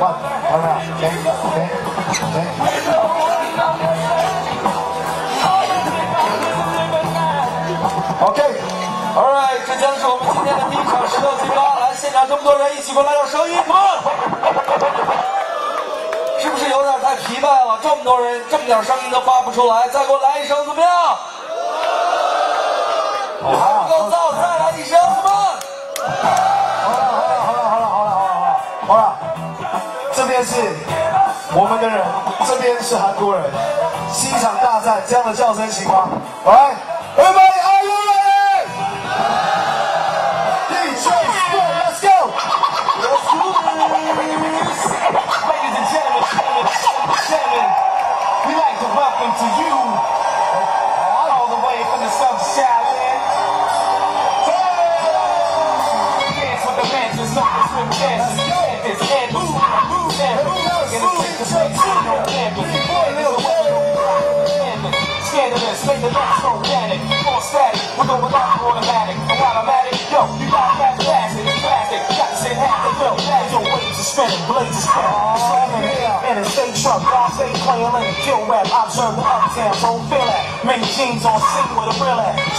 one. Alright, okay. OK，Alright， 这将是我们今天的第一场石头击发。来，现场这么多人，一起过来有声音，Come on！ 是不是有点太疲惫了？这么多人，这么点声音都发不出来，再给我来一声怎么样？还不够燥，再来一声，Come on！ 好了，这边是我们的人，这边是韩国人，是一场大战，这样的叫声行吗？来 ，Everybody are you ready? DJ Let's go! Let's do this! Ladies and gentlemen, we'd like to welcome to you all the way from the South Shaolin. Dance with the mantras, not the swim dances. It's and move, and take the space in no campus. Scandalous, make the next organic, more static, we're going off automatic. And while I'm at it, yo, you got that classic, got to send half the bill, your waves are spinning, blazes spinning. And a state truck, God say playing in a kill rap, I observe the uptown, don't feel that. Many jeans on scene with a real at 2,000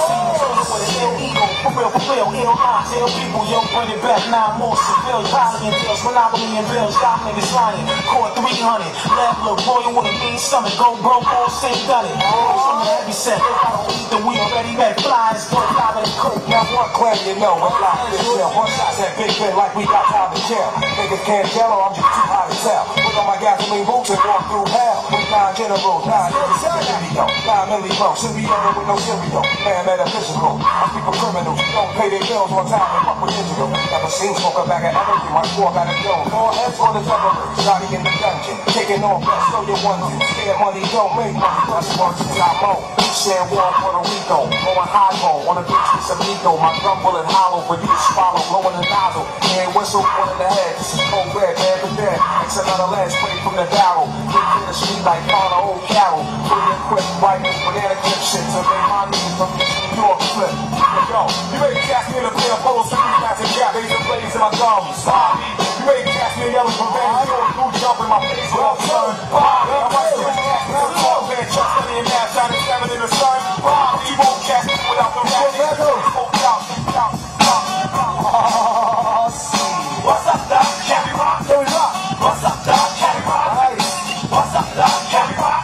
scenes, with an ill ego, for real, ill not tell people, yo, bring it back, 9 more civilian, piloting deals, monopoly and bills, y'all niggas lying, caught 300, left look royal with a mean stomach, go broke, all same done it. From the heavy set, if I don't eat, then we already met flies, don't fly with a coat. Now one claim you know, we're like this real. One shots at Big Ben like we got time to kill. Niggas can't tell or I'm just too hot to tell. Put on my gasoline boots and walk through hell. With 9 generals, 9 niggas in the video. 9 milli bro, should be over with no cereal. Man, metaphysical. I speak for criminals, don't pay their bills on time and fuck with Israel. Never seen smoke a bag of energy, my score got a go. Four heads for the devil, Johnny in the dungeon. Taking off, let's show you onesie. Scared money don't make money, that's one to top home. Share war, Puerto Rico, blowing high hole, on a beach with some ego. My drum bullet hollow for you to swallow, blowing the nozzle. And whistle, one in the head, this is cold red, man, but dead. Mix another lead, spray from the barrel. Get in the street like Connor Old Carol. Pretty quick, white, banana clip shit, to make my niggas from New York flip. Yo, you ain't cast me in a pair of polos, so you got to jab, razor blades in my gums. You ain't cast me in yellow from Van Gogh, blue jump in my face without sun. I'm right there, cast me in the club, man, Chuck Sunny and Nash, shining seven in the sun. You won't cast me without the rap. What's up, Doc? Can we rock? Can we rock? What's up, Doc? Can we rock? What's up, Doc? Can we rock?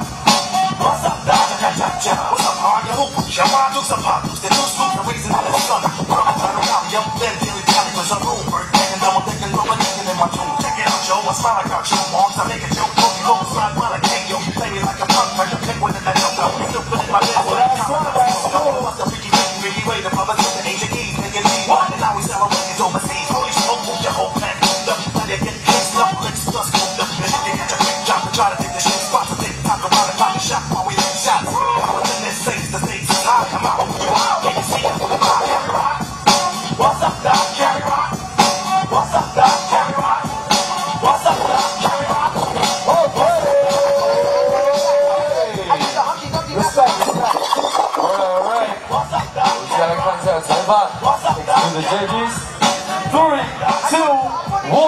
What's up, Doc? What's up, hard? Yo, your mind looks up hot. The new school, the reason that it's sun. I'm trying to round you up, then daily tally, cause I'm over. And I'm thinking, no one in my tune. Check it out, Joe. I smile like I got you. Arms, I make a joke. Hope you go slide while I can't, yo. You play me like a punk, like a pick with it, I don't know. You still feeling my best. What's the freaky, really way to public with the age of keys, nigga, leave. And now we celebrate overseas. Holy smoke, move your whole plan. Let it get pissed up, let's just move the fish. They get your quick job to try to take the shit spot to take. Talk about it, pop a shot while we take shots. Within this safe, the stakes is high. Come out, can you see it? What's up, Doc? Carry rock. What's up, Doc? Carry rock. What's up, Doc? Carry rock. Alright. 接下来看一下裁判 to the judges. 3, 2, 1.